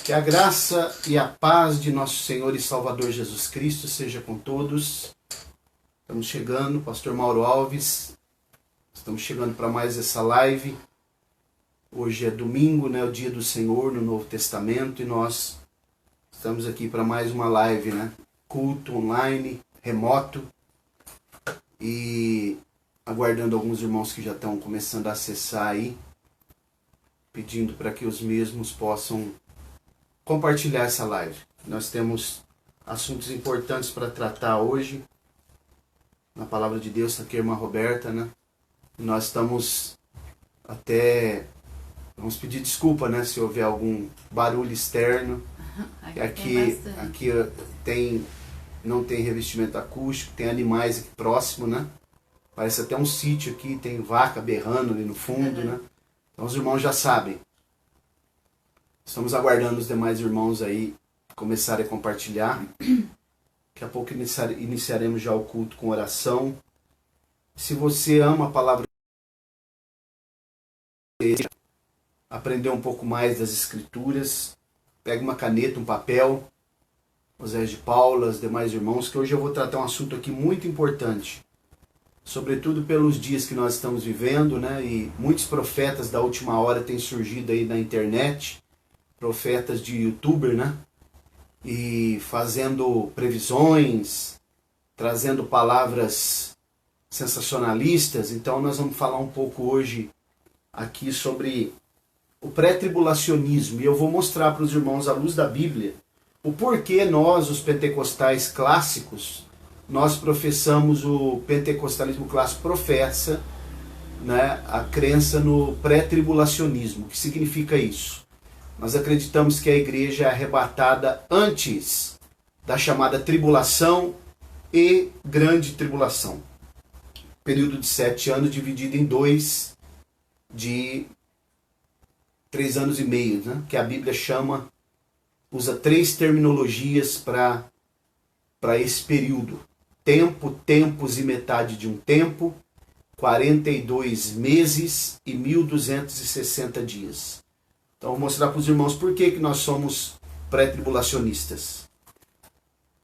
Que a graça e a paz de nosso Senhor e Salvador Jesus Cristo seja com todos. Estamos chegando, Pastor Mauro Alves, estamos chegando para mais essa live. Hoje é domingo, né, o dia do Senhor no Novo Testamento, e nós estamos aqui para mais uma live, né? Culto online, remoto, e aguardando alguns irmãos que já estão começando a acessar aí, pedindo para que os mesmos possam compartilhar essa live. Nós temos assuntos importantes para tratar hoje. Na palavra de Deus, está aqui a irmã Roberta, né? Nós estamos vamos pedir desculpa, né, se houver algum barulho externo. Aqui não tem revestimento acústico, tem animais aqui próximo, né? Parece até um sítio aqui, tem vaca berrando ali no fundo, né? Então os irmãos já sabem. Estamos aguardando os demais irmãos aí começarem a compartilhar. Daqui a pouco iniciaremos já o culto com oração. Se você ama a palavra de Deus, aprender um pouco mais das Escrituras, pega uma caneta, um papel, José de Paula, os demais irmãos, que hoje eu vou tratar um assunto aqui muito importante. Sobretudo pelos dias que nós estamos vivendo, né? E muitos profetas da última hora têm surgido aí na internet, profetas de youtuber, né? E fazendo previsões, trazendo palavras sensacionalistas. Então nós vamos falar um pouco hoje aqui sobre o pré-tribulacionismo. E eu vou mostrar para os irmãos, à luz da Bíblia, o porquê nós, os pentecostais clássicos, nós professamos, o pentecostalismo clássico professa, né, a crença no pré-tribulacionismo. O que significa isso? Nós acreditamos que a igreja é arrebatada antes da chamada tribulação e grande tribulação. Período de 7 anos dividido em 2 de 3 anos e meio, né? Que a Bíblia usa 3 terminologias para esse período. Tempo, tempos e metade de um tempo, 42 meses e 1260 dias. Então vou mostrar para os irmãos por que nós somos pré-tribulacionistas.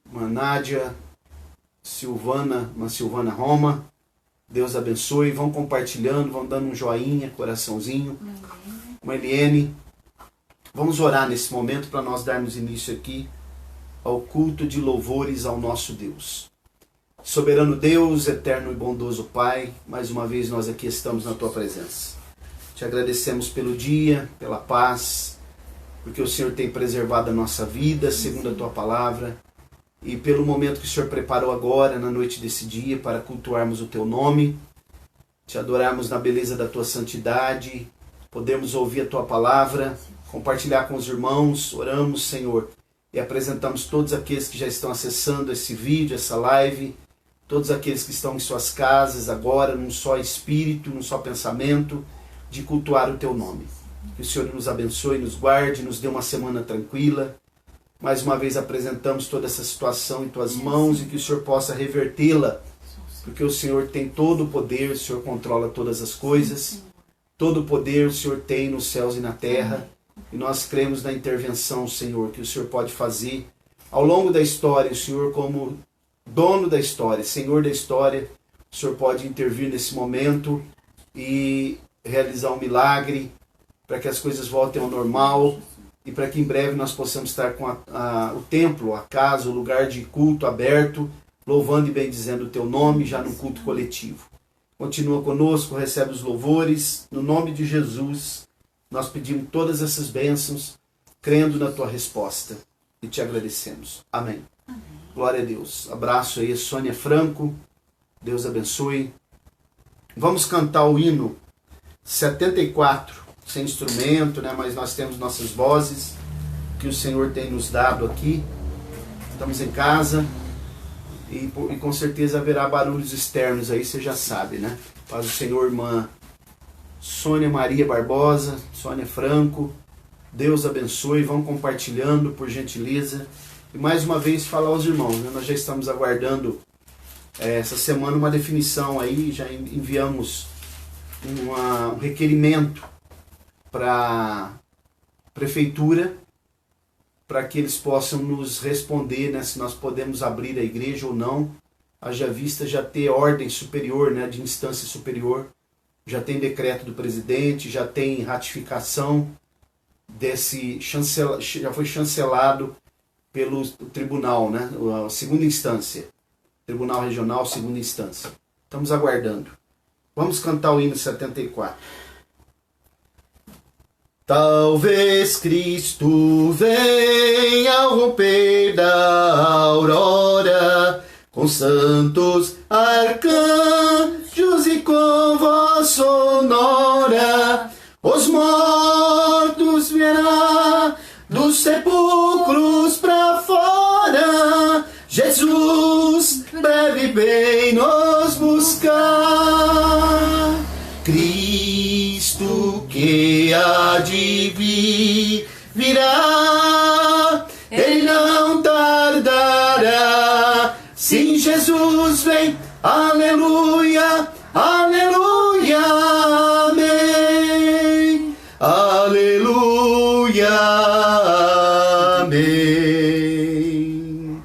Uma Nádia, uma Silvana Roma, Deus abençoe, vão compartilhando, vão dando um joinha, coraçãozinho. Uma Eliane, vamos orar nesse momento para nós darmos início aqui ao culto de louvores ao nosso Deus. Soberano Deus, eterno e bondoso Pai, mais uma vez nós aqui estamos na Tua presença. Te agradecemos pelo dia, pela paz, porque o Senhor tem preservado a nossa vida, segundo a Tua palavra, e pelo momento que o Senhor preparou agora, na noite desse dia, para cultuarmos o Teu nome, te adorarmos na beleza da Tua santidade, podemos ouvir a Tua palavra, compartilhar com os irmãos, oramos, Senhor, e apresentamos todos aqueles que já estão acessando esse vídeo, essa live, todos aqueles que estão em suas casas agora, num só espírito, num só pensamento, de cultuar o Teu nome. Que o Senhor nos abençoe, nos guarde, nos dê uma semana tranquila. Mais uma vez apresentamos toda essa situação em Tuas mãos e que o Senhor possa revertê-la, porque o Senhor tem todo o poder, o Senhor controla todas as coisas, todo o poder o Senhor tem nos céus e na terra, e nós cremos na intervenção, Senhor, que o Senhor pode fazer ao longo da história. O Senhor, como dono da história, Senhor da história, o Senhor pode intervir nesse momento e realizar um milagre para que as coisas voltem ao normal e para que em breve nós possamos estar com o templo, a casa, o lugar de culto aberto, louvando e bendizendo o Teu nome já no culto coletivo. Continua conosco, recebe os louvores, no nome de Jesus nós pedimos todas essas bênçãos, crendo na Tua resposta e te agradecemos. Amém. Amém. Glória a Deus. Abraço aí, Sônia Franco, Deus abençoe. Vamos cantar o hino 74, sem instrumento, né? Mas nós temos nossas vozes que o Senhor tem nos dado aqui. Estamos em casa e com certeza haverá barulhos externos aí, você já sabe, né? Paz do Senhor, irmã Sônia Maria Barbosa, Sônia Franco, Deus abençoe, vão compartilhando por gentileza. E mais uma vez falar aos irmãos, né? Nós já estamos aguardando essa semana uma definição aí, já enviamos um requerimento para a prefeitura para que eles possam nos responder, né, se nós podemos abrir a igreja ou não, haja vista já ter ordem superior, né, de instância superior, já tem decreto do presidente, já tem ratificação já foi chancelado pelo tribunal, né, a segunda instância, tribunal regional, segunda instância. Estamos aguardando. Vamos cantar o hino 74. Talvez Cristo venha ao romper da aurora, com santos arcanjos e com voz sonora, os mortos virá dos sepulcros para fora, Jesus breve bem nos buscar. Cristo que há de vir, virá, ele não tardará. Sim, Jesus vem, aleluia, aleluia, amém, aleluia, amém.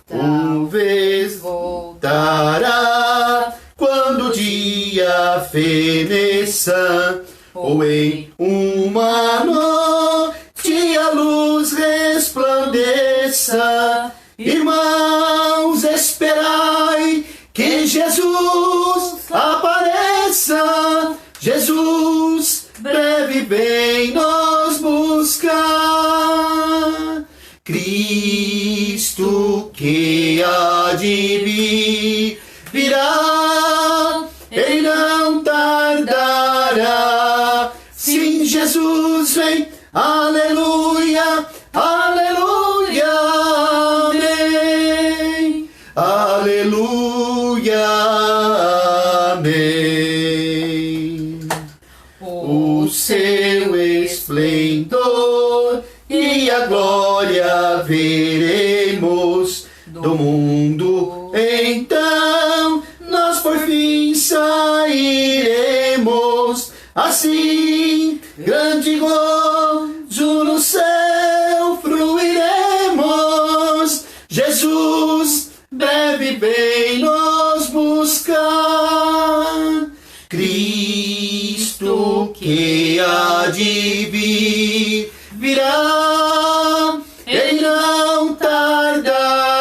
Uma vez voltará, quando o dia feneça, ou em uma noite a luz resplandeça. Irmãos, esperai que Jesus apareça, Jesus breve vem nos buscar. Cristo que há de vir, virá, ele não tardará. Sim, Jesus vem, aleluia, aleluia, amém, aleluia, amém. O seu esplendor e a glória veremos do mundo, então nós por fim sairemos. Assim, grande gozo no céu fruiremos. Jesus breve vem nos buscar. Cristo que há de vir, virá, ele não tardará.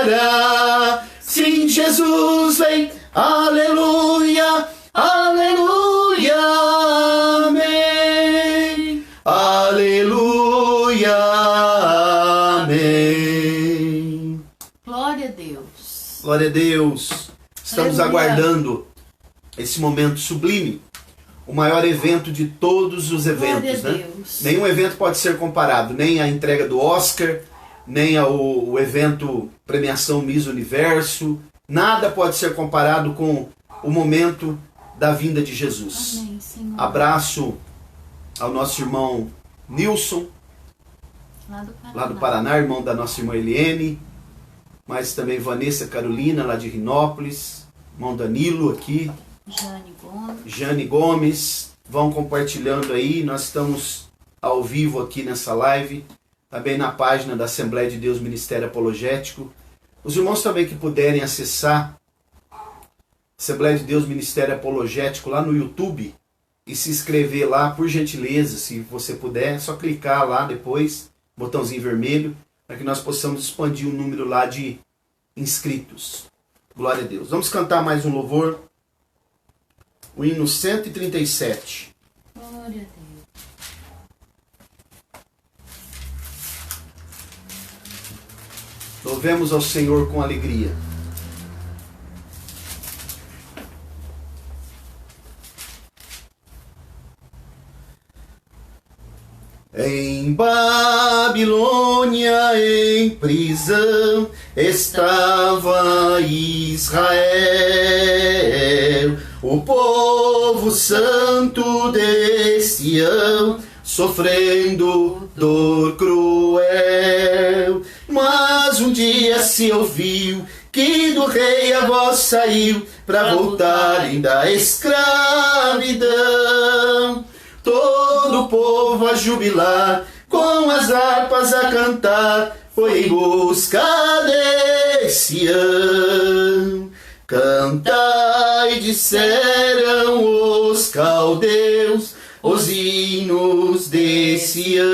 Sim, Jesus vem, aleluia, aleluia, amém, aleluia, amém. Glória a Deus. Glória a Deus. Estamos aguardando esse momento sublime, o maior evento de todos os eventos, né? Nenhum evento pode ser comparado, nem a entrega do Oscar, nem o evento premiação Miss Universo, nada pode ser comparado com o momento da vinda de Jesus. Amém, Senhor. Abraço ao nosso irmão Nilson, lá do Paraná, irmão da nossa irmã Eliene, mas também Vanessa Carolina, lá de Rinópolis, irmão Danilo aqui, Jane Gomes, vão compartilhando aí, nós estamos ao vivo aqui nessa live, também na página da Assembleia de Deus Ministério Apologético. Os irmãos também que puderem acessar Assembleia de Deus Ministério Apologético lá no YouTube e se inscrever lá, por gentileza, se você puder, é só clicar lá depois, botãozinho vermelho, para que nós possamos expandir o número lá de inscritos. Glória a Deus. Vamos cantar mais um louvor, o hino 137. Glória a Deus. Louvemos ao Senhor com alegria. Em Babilônia, em prisão, estava Israel, o povo santo de Sião, sofrendo dor cruel. Mas um dia se ouviu que do rei a voz saiu para voltarem da escravidão. Todo o povo a jubilar, com as harpas a cantar, foi em busca de Sião. Cantai, disseram os caldeus, os hinos de Sião.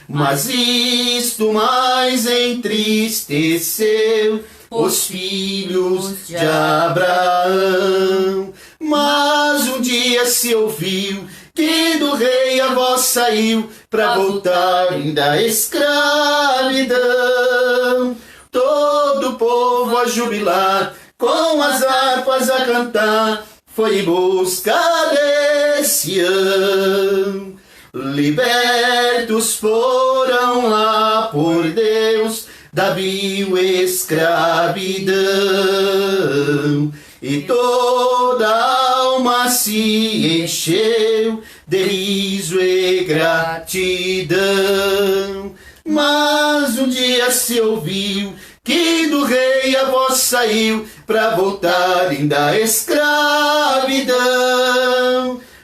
Mas isto mais entristeceu os filhos de Abraão. Mas um dia se ouviu que do rei a voz saiu para voltarem da escravidão. Todo o povo a jubilar, com as harpas a cantar, foi em busca de Sião. Libertos foram lá por Deus da vil escravidão, e toda a alma se encheu de riso e gratidão. Mas um dia se ouviu que do rei a voz saiu para voltarem da escravidão.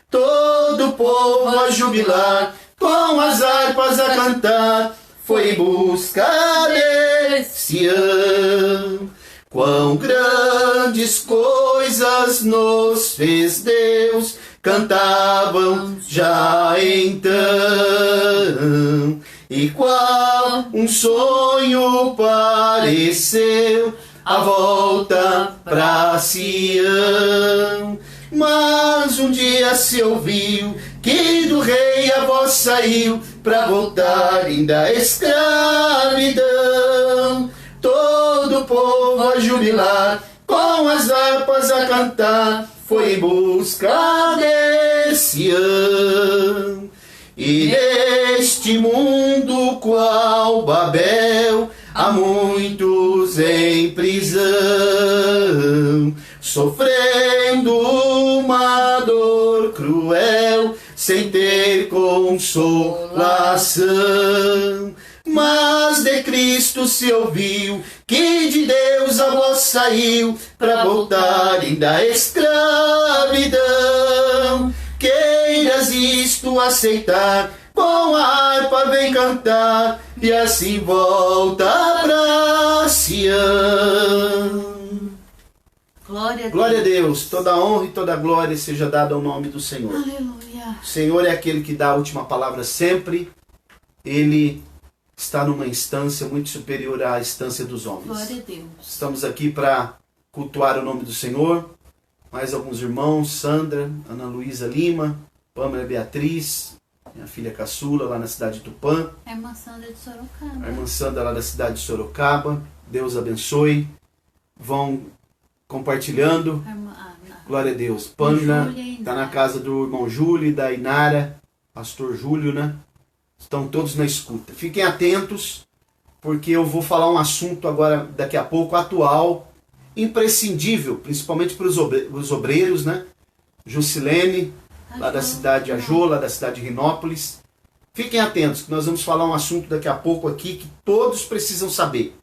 Todo o povo a jubilar, com as harpas a cantar, foi em busca de Sião. Quão grandes coisas nos fez Deus, cantavam já então. E qual um sonho pareceu a volta pra Sião. Mas um dia se ouviu que do rei a voz saiu para voltarem da escravidão. Todo o povo a jubilar, com as harpas a cantar, foi em busca de Sião. E neste mundo qual Babel, há muitos em prisão, sofrendo uma dor cruel, sem ter consolação. Mas de Cristo se ouviu que de Deus a voz saiu para voltarem da escravidão. Queiras isto aceitar, com a harpa vem cantar, e assim volta pra Sião. Glória a Deus, toda honra e toda glória seja dada ao nome do Senhor. Aleluia. O Senhor é aquele que dá a última palavra sempre. Ele está numa instância muito superior à instância dos homens. Glória a Deus. Estamos aqui para cultuar o nome do Senhor. Mais alguns irmãos, Sandra, Ana Luísa Lima, Pâmela Beatriz, minha filha caçula lá na cidade de Tupã. A irmã Sandra de Sorocaba. A irmã Sandra lá da cidade de Sorocaba. Deus abençoe. Vão compartilhando. A irmã Ana. Glória a Deus. Pâmela Júlia e está na Inara. casa do irmão Júlio e da Inara. Pastor Júlio, né? Estão todos na escuta. Fiquem atentos, porque eu vou falar um assunto agora, daqui a pouco, atual, imprescindível, principalmente para os obreiros, né? Jusilene, lá da cidade de Ajô, lá da cidade de Rinópolis. Fiquem atentos, que nós vamos falar um assunto daqui a pouco aqui que todos precisam saber.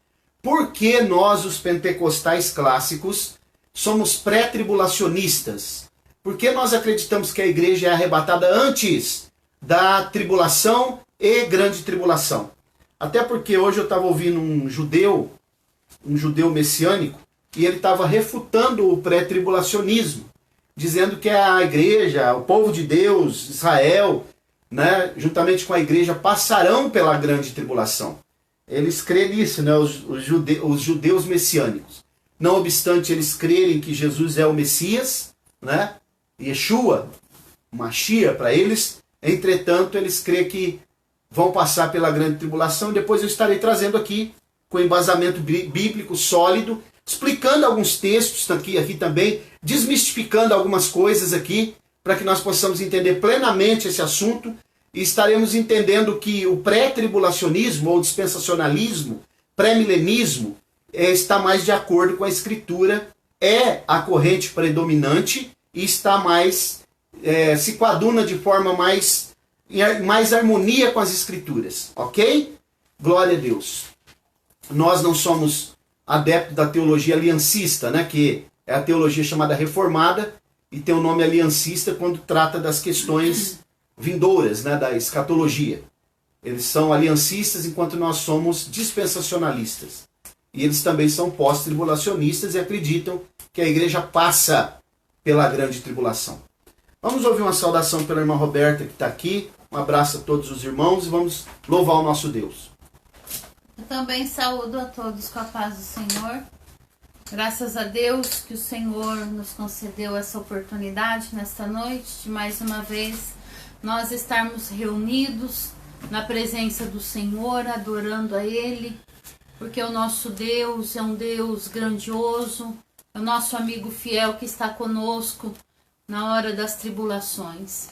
Por que nós, os pentecostais clássicos, somos pré-tribulacionistas? Por que nós acreditamos que a igreja é arrebatada antes da tribulação e grande tribulação? Até porque hoje eu estava ouvindo um judeu messiânico, e ele estava refutando o pré-tribulacionismo, dizendo que a igreja, o povo de Deus, Israel, né, juntamente com a igreja, passarão pela grande tribulação. Eles creem nisso, né, os judeus messiânicos. Não obstante eles crerem que Jesus é o Messias, né, Yeshua, Mashiach para eles, entretanto eles creem que vão passar pela grande tribulação. Depois eu estarei trazendo aqui, com embasamento bíblico sólido, explicando alguns textos aqui também, desmistificando algumas coisas aqui, para que nós possamos entender plenamente esse assunto, e estaremos entendendo que o pré-tribulacionismo ou dispensacionalismo, pré-milenismo, está mais de acordo com a Escritura, é a corrente predominante e está mais, se coaduna de forma mais harmonia com as Escrituras, ok? Glória a Deus. Nós não somos adeptos da teologia aliancista, né, que é a teologia chamada reformada, e tem o nome aliancista quando trata das questões vindouras, né, da escatologia. Eles são aliancistas enquanto nós somos dispensacionalistas. E eles também são pós-tribulacionistas e acreditam que a igreja passa pela grande tribulação. Vamos ouvir uma saudação pela irmã Roberta que está aqui. Um abraço a todos os irmãos e vamos louvar o nosso Deus. Eu também saúdo a todos com a paz do Senhor. Graças a Deus que o Senhor nos concedeu essa oportunidade nesta noite de mais uma vez nós estarmos reunidos na presença do Senhor, adorando a Ele, porque o nosso Deus é um Deus grandioso, é o nosso amigo fiel que está conosco na hora das tribulações.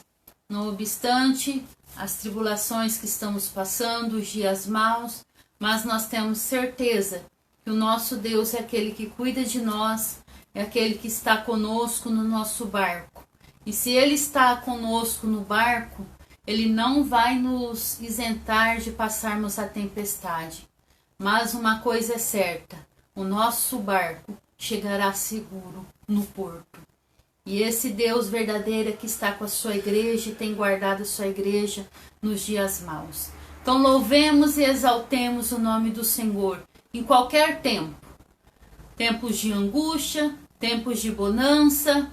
Não obstante as tribulações que estamos passando, os dias maus, mas nós temos certeza que o nosso Deus é aquele que cuida de nós, é aquele que está conosco no nosso barco. E se Ele está conosco no barco, Ele não vai nos isentar de passarmos a tempestade. Mas uma coisa é certa, o nosso barco chegará seguro no porto. E esse Deus verdadeiro que está com a sua igreja e tem guardado a sua igreja nos dias maus. Então louvemos e exaltemos o nome do Senhor em qualquer tempo. Tempos de angústia, tempos de bonança,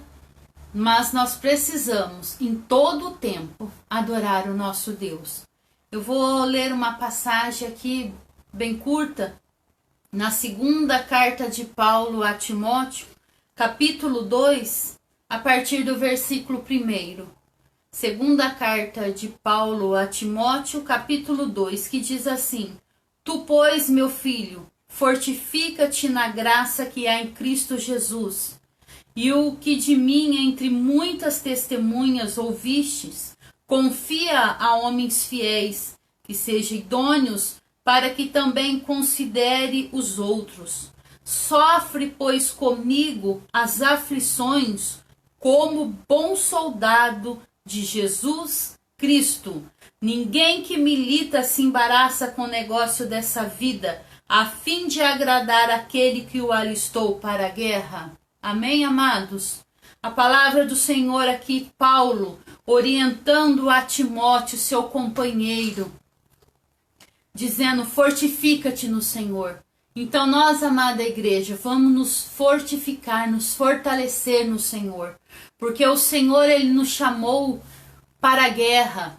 mas nós precisamos em todo o tempo adorar o nosso Deus. Eu vou ler uma passagem aqui bem curta, na segunda carta de Paulo a Timóteo, capítulo 2, a partir do versículo 1. Segunda carta de Paulo a Timóteo, capítulo 2, que diz assim: Tu, pois, meu filho, fortifica-te na graça que há em Cristo Jesus, e o que de mim entre muitas testemunhas ouvistes, confia a homens fiéis, que sejam idôneos, para que também considere os outros. Sofre, pois, comigo as aflições, como bom soldado de Jesus Cristo. Ninguém que milita se embaraça com o negócio dessa vida, a fim de agradar aquele que o alistou para a guerra. Amém, amados? A palavra do Senhor aqui, Paulo, orientando a Timóteo, seu companheiro, dizendo: fortifica-te no Senhor. Então nós, amada igreja, vamos nos fortificar, nos fortalecer no Senhor, porque o Senhor, Ele nos chamou para a guerra.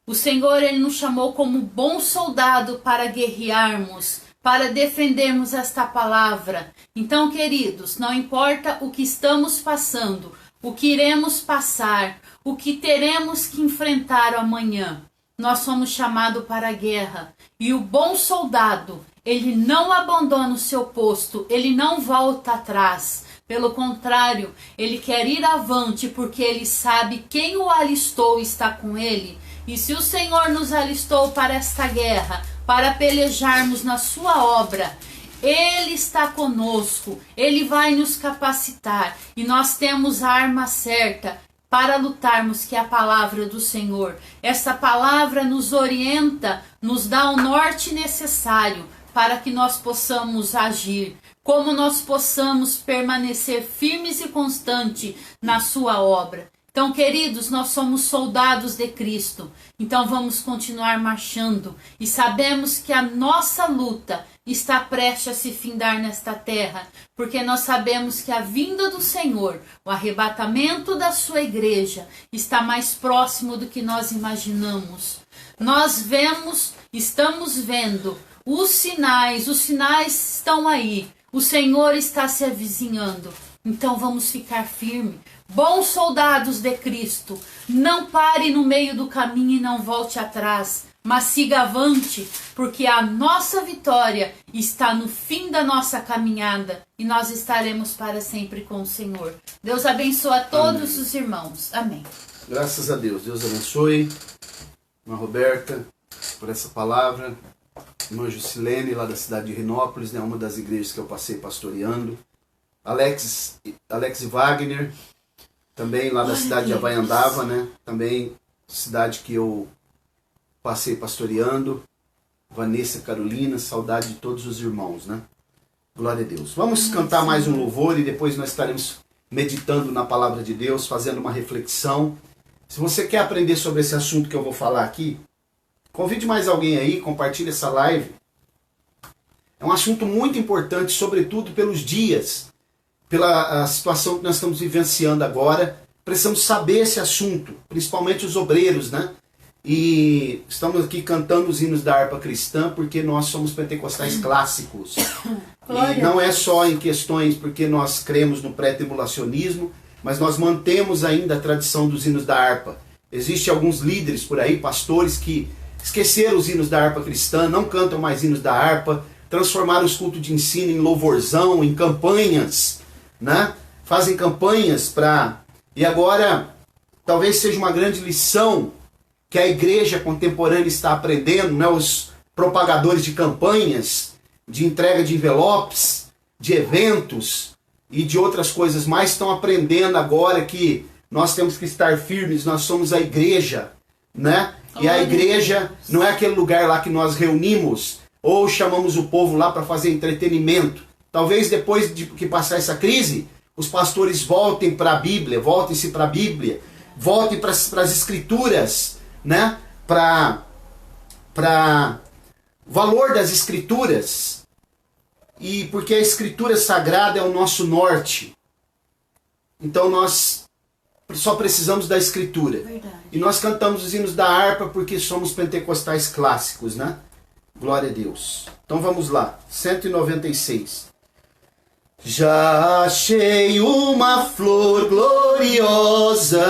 O Senhor, Ele nos chamou como bom soldado para guerrearmos, para defendermos esta palavra. Então, queridos, não importa o que estamos passando, o que iremos passar, o que teremos que enfrentar amanhã, nós somos chamados para a guerra. E o bom soldado, ele não abandona o seu posto, ele não volta atrás. Pelo contrário, ele quer ir avante, porque ele sabe quem o alistou está com ele. E se o Senhor nos alistou para esta guerra, para pelejarmos na sua obra, Ele está conosco, Ele vai nos capacitar, e nós temos a arma certa para lutarmos, que é a palavra do Senhor. Essa palavra nos orienta, nos dá o norte necessário para que nós possamos agir, como nós possamos permanecer firmes e constantes na sua obra. Então, queridos, nós somos soldados de Cristo, então vamos continuar marchando e sabemos que a nossa luta está prestes a se findar nesta terra, porque nós sabemos que a vinda do Senhor, o arrebatamento da sua igreja, está mais próximo do que nós imaginamos. Nós estamos vendo os sinais estão aí, o Senhor está se avizinhando, então vamos ficar firmes. Bons soldados de Cristo, não pare no meio do caminho e não volte atrás, mas siga avante, porque a nossa vitória está no fim da nossa caminhada e nós estaremos para sempre com o Senhor. Deus abençoe a todos. Amém. Os irmãos. Amém. Graças a Deus. Deus abençoe. Irmã Roberta, por essa palavra. Irmã Jusilene, lá da cidade de Renópolis, né, uma das igrejas que eu passei pastoreando. Alex Wagner, também lá da cidade de Havaiandava, né? Também cidade que eu passei pastoreando. Vanessa Carolina, saudade de todos os irmãos, né? Glória a Deus. Vamos cantar mais um louvor e depois nós estaremos meditando na palavra de Deus, fazendo uma reflexão Se você quer aprender sobre esse assunto que eu vou falar aqui, convide mais alguém aí, compartilhe essa live. É um assunto muito importante, sobretudo pelos dias, pela situação que nós estamos vivenciando agora. Precisamos saber esse assunto, principalmente os obreiros, né? E estamos aqui cantando os hinos da harpa cristã porque nós somos pentecostais clássicos. E não é só em questões porque nós cremos no pré-tribulacionismo, mas nós mantemos ainda a tradição dos hinos da harpa. Existem alguns líderes por aí, pastores, que esqueceram os hinos da harpa cristã, não cantam mais hinos da harpa, transformaram os cultos de ensino em louvorzão, em campanhas, né? Fazem campanhas para... E agora, talvez seja uma grande lição que a igreja contemporânea está aprendendo, né? Os propagadores de campanhas, de entrega de envelopes, de eventos e de outras coisas mais, estão aprendendo agora que nós temos que estar firmes, nós somos a igreja, né? E a igreja não é aquele lugar lá que nós reunimos ou chamamos o povo lá para fazer entretenimento. Talvez depois de que passar essa crise, os pastores voltem para a Bíblia, voltem-se para a Bíblia, voltem para as Escrituras, né? Para o valor das Escrituras. E porque a Escritura Sagrada é o nosso norte. Então nós só precisamos da Escritura. Verdade. E nós cantamos os hinos da harpa porque somos pentecostais clássicos, né? Glória a Deus. Então vamos lá, 196. Já achei uma flor gloriosa,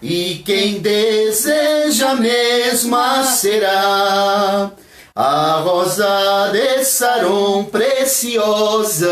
e quem deseja a mesma será a rosa de Saron preciosa,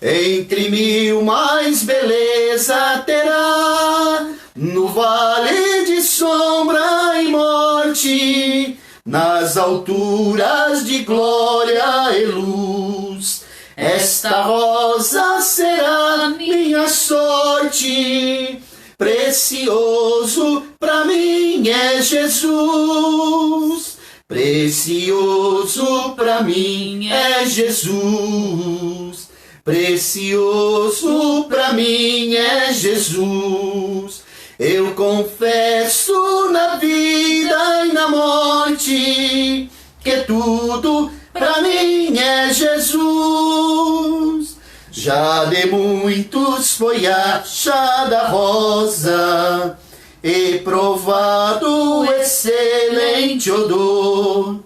entre mil mais beleza terá, no vale de sombra e morte, nas alturas de glória e luz. Esta rosa será minha sorte, precioso pra mim é Jesus. Precioso pra mim é Jesus. Precioso pra mim é Jesus. Eu confesso na vida e na morte que tudo pra mim é Jesus. Já de muitos foi achada a rosa e provado excelente odor,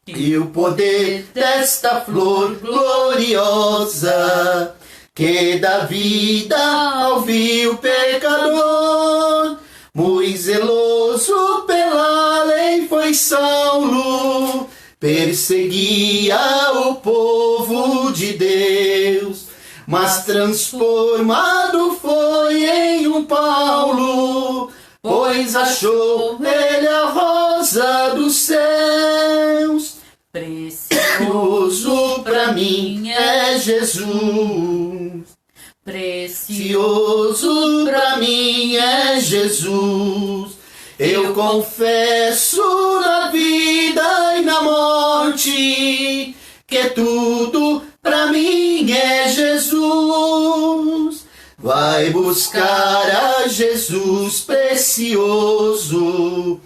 e o poder desta flor gloriosa que dá vida ao vil pecador. Muito zeloso pela lei foi Saulo, perseguia o povo de Deus, mas transformado foi em um Paulo, pois achou ele a rosa dos céus. Precioso pra mim é Jesus. Precioso pra mim é Jesus. Eu confesso na vida e na morte que tudo pra mim é Jesus. Vai buscar a Jesus precioso,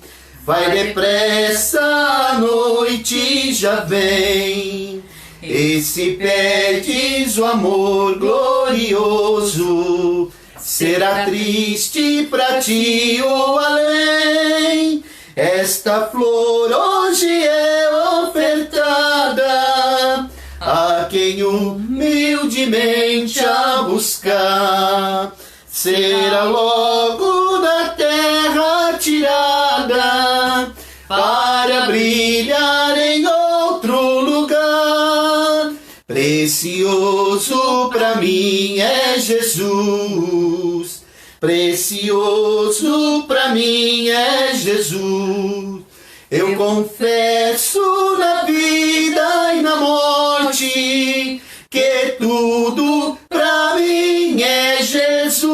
vai depressa, a noite já vem. E se perdes o amor glorioso, será triste pra ti o além. Esta flor hoje é ofertada a quem humildemente a buscar. Será logo da terra tirada para brilhar em outro lugar. Precioso pra mim é Jesus. Precioso pra mim é Jesus. Eu confesso na vida e na morte que tudo pra mim é Jesus.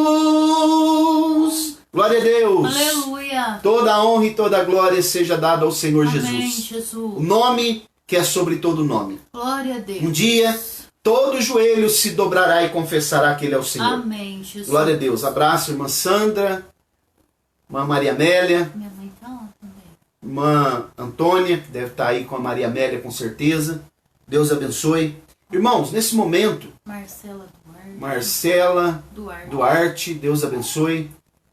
Glória a Deus. Aleluia. Toda a honra e toda a glória seja dada ao Senhor Amém, Jesus. O Jesus. nome que é sobre todo nome. Glória a Deus. Um dia, todo joelho se dobrará e confessará que Ele é o Senhor. Amém, Jesus. Glória a Deus. Abraço, irmã Sandra. Irmã Maria Amélia, Minha mãe tá lá também. irmã Antônia, que deve estar aí com a Maria Amélia com certeza. Deus abençoe. Irmãos, nesse momento, Marcela Duarte, Deus abençoe.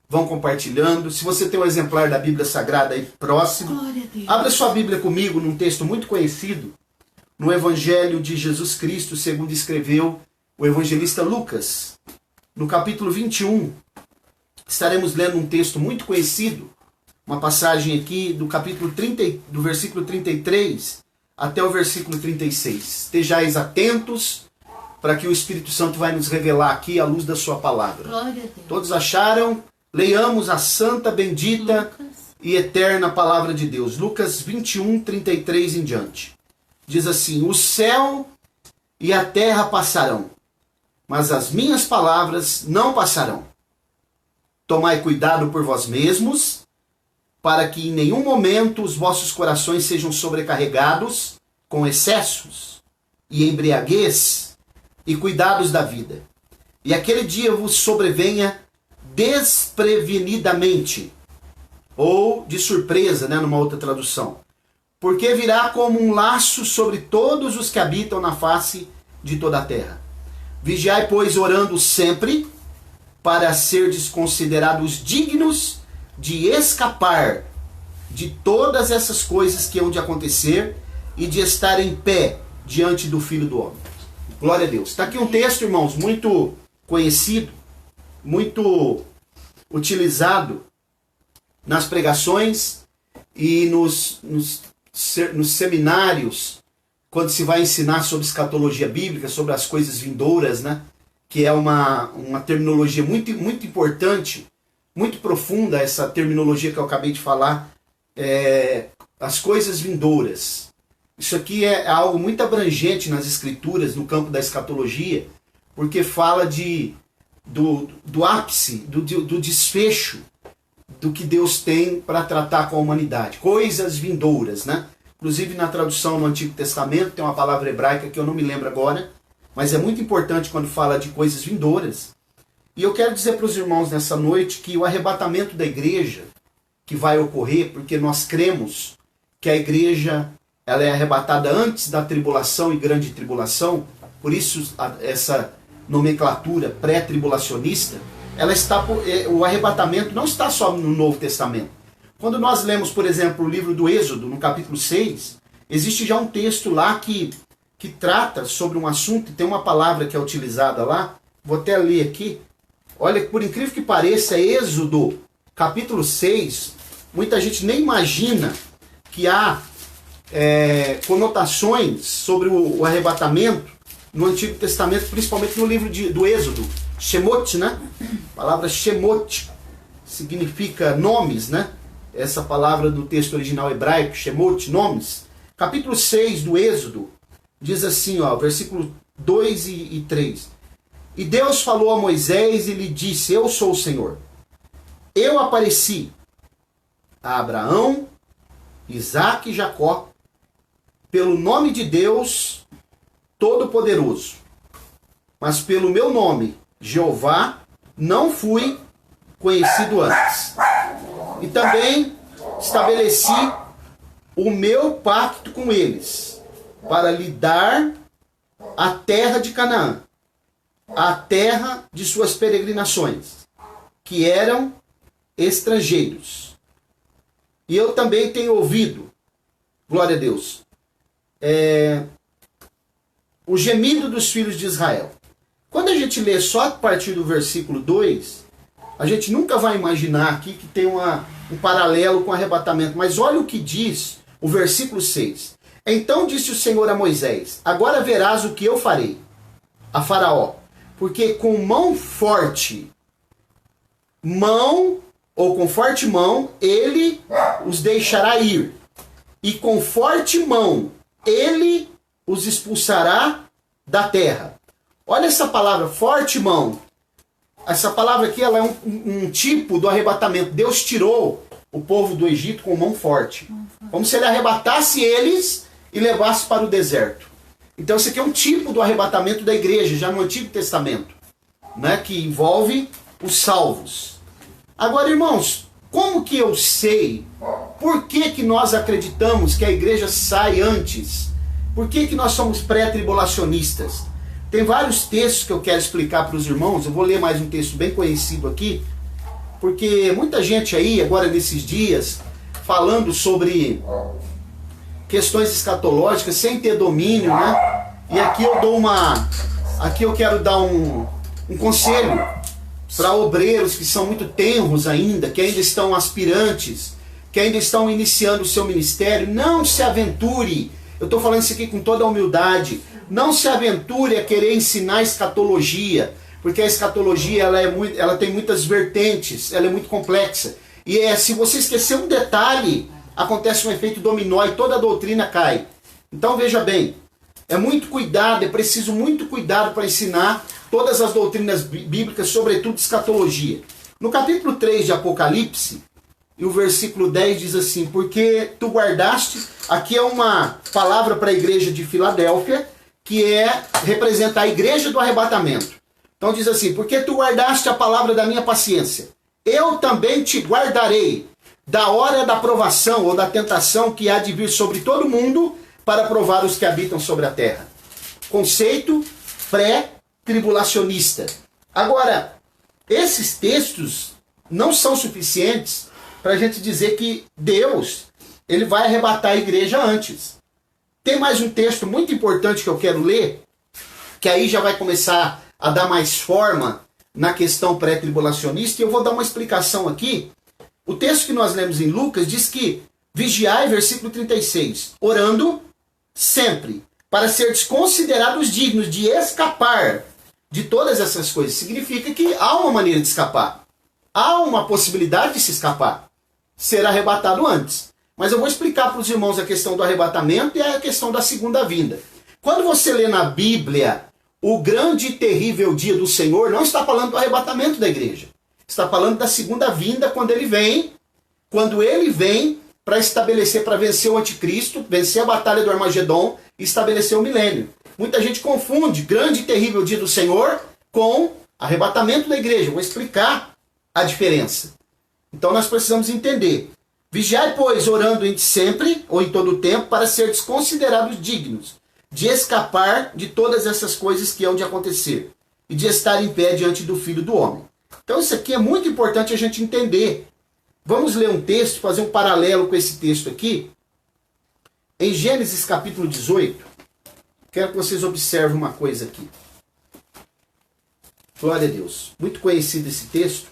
Vão compartilhando. Se você tem um exemplar da Bíblia Sagrada aí próximo, abra sua Bíblia comigo num texto muito conhecido, no Evangelho de Jesus Cristo, segundo escreveu o evangelista Lucas. No capítulo 21, estaremos lendo um texto muito conhecido, uma passagem aqui do capítulo 30, do versículo 33 até o versículo 36. Estejais atentos para que o Espírito Santo vai nos revelar aqui à luz da sua palavra. Glória a Deus. Todos acharam? Leiamos a santa, bendita e eterna palavra de Deus. Lucas 21, 33 em diante. Diz assim: o céu e a terra passarão, mas as minhas palavras não passarão. Tomai cuidado por vós mesmos, para que em nenhum momento os vossos corações sejam sobrecarregados com excessos e embriaguez e cuidados da vida. E aquele dia vos sobrevenha desprevenidamente, ou de surpresa, né, numa outra tradução, porque virá como um laço sobre todos os que habitam na face de toda a terra. Vigiai, pois, orando sempre, para serdes considerados dignos de escapar de todas essas coisas que hão de acontecer e de estar em pé diante do Filho do Homem. Glória a Deus. Está aqui um texto, irmãos, muito conhecido, muito utilizado nas pregações e nos seminários, quando se vai ensinar sobre escatologia bíblica, sobre as coisas vindouras, né? Que é uma terminologia muito, muito importante, muito profunda, essa terminologia que eu acabei de falar, as coisas vindouras. Isso aqui é algo muito abrangente nas escrituras, no campo da escatologia, porque fala do ápice, do desfecho do que Deus tem para tratar com a humanidade. Coisas vindouras, né? Inclusive na tradução no Antigo Testamento tem uma palavra hebraica que eu não me lembro agora, mas é muito importante quando fala de coisas vindouras. E eu quero dizer para os irmãos nessa noite que o arrebatamento da igreja que vai ocorrer, porque nós cremos que a igreja ela é arrebatada antes da tribulação e grande tribulação, por isso essa nomenclatura pré-tribulacionista, o arrebatamento não está só no Novo Testamento. Quando nós lemos, por exemplo, o livro do Êxodo, no capítulo 6, existe já um texto lá que trata sobre um assunto, e tem uma palavra que é utilizada lá, vou até ler aqui. Olha, por incrível que pareça, Êxodo, capítulo 6, muita gente nem imagina que há conotações sobre o arrebatamento no Antigo Testamento, principalmente no livro do Êxodo. Shemot, né? A palavra Shemot significa nomes, né? Essa palavra do texto original hebraico, Shemot, nomes. Capítulo 6 do Êxodo diz assim, ó, versículo 2 e 3. E Deus falou a Moisés e lhe disse: eu sou o Senhor. Eu apareci a Abraão, Isaque e Jacó pelo nome de Deus Todo-Poderoso. Mas pelo meu nome, Jeová, não fui conhecido antes. E também estabeleci o meu pacto com eles, para lhe dar a terra de Canaã, a terra de suas peregrinações, que eram estrangeiros. E eu também tenho ouvido, glória a Deus, o gemido dos filhos de Israel. Quando a gente lê só a partir do versículo 2, a gente nunca vai imaginar aqui que tem um paralelo com o arrebatamento. Mas olha o que diz o versículo 6. Então disse o Senhor a Moisés: agora verás o que eu farei a Faraó, porque com mão forte, com forte mão, ele os deixará ir, e com forte mão ele os expulsará da terra. Olha essa palavra, forte mão. Essa palavra aqui ela é um tipo do arrebatamento. Deus tirou o povo do Egito com mão forte. Como se ele arrebatasse eles e levasse para o deserto. Então isso aqui é um tipo do arrebatamento da igreja, já no Antigo Testamento, né, que envolve os salvos. Agora, irmãos, como que eu sei? Por que que nós acreditamos que a igreja sai antes? Por que que nós somos pré-tribulacionistas? Tem vários textos que eu quero explicar para os irmãos. Eu vou ler mais um texto bem conhecido aqui, porque muita gente aí, agora nesses dias, falando sobre questões escatológicas sem ter domínio, né? E aqui eu quero dar um conselho para obreiros que são muito tenros ainda, que ainda estão aspirantes, que ainda estão iniciando o seu ministério. Não se aventure, eu estou falando isso aqui com toda a humildade, não se aventure a querer ensinar escatologia, porque a escatologia ela tem muitas vertentes, ela é muito complexa. E se você esquecer um detalhe, acontece um efeito dominó e toda a doutrina cai. Então veja bem, é muito cuidado, é preciso muito cuidado para ensinar todas as doutrinas bíblicas, sobretudo escatologia. No capítulo 3 de Apocalipse, e o versículo 10 diz assim: porque tu guardaste, aqui é uma palavra para a igreja de Filadélfia, que representa a igreja do arrebatamento. Então diz assim: porque tu guardaste a palavra da minha paciência, eu também te guardarei da hora da provação ou da tentação que há de vir sobre todo mundo para provar os que habitam sobre a terra. Conceito pré-tribulacionista. Agora, esses textos não são suficientes para a gente dizer que Deus ele vai arrebatar a igreja antes. Tem mais um texto muito importante que eu quero ler, que aí já vai começar a dar mais forma na questão pré-tribulacionista, e eu vou dar uma explicação aqui. O texto que nós lemos em Lucas diz que vigiai, versículo 36, orando sempre, para seres considerados dignos de escapar de todas essas coisas. Significa que há uma maneira de escapar. Há uma possibilidade de se escapar. Ser arrebatado antes. Mas eu vou explicar para os irmãos a questão do arrebatamento e a questão da segunda vinda. Quando você lê na Bíblia o grande e terrível dia do Senhor, não está falando do arrebatamento da igreja. Está falando da segunda vinda, quando ele vem para estabelecer, para vencer o anticristo, vencer a batalha do Armagedon e estabelecer o milênio. Muita gente confunde grande e terrível dia do Senhor com arrebatamento da igreja. Eu vou explicar a diferença. Então nós precisamos entender. Vigiai, pois, orando em sempre, ou em todo o tempo, para seres considerados dignos de escapar de todas essas coisas que hão de acontecer e de estar em pé diante do Filho do Homem. Então isso aqui é muito importante a gente entender. Vamos ler um texto, fazer um paralelo com esse texto aqui. Em Gênesis capítulo 18, quero que vocês observem uma coisa aqui. Glória a Deus. Muito conhecido esse texto.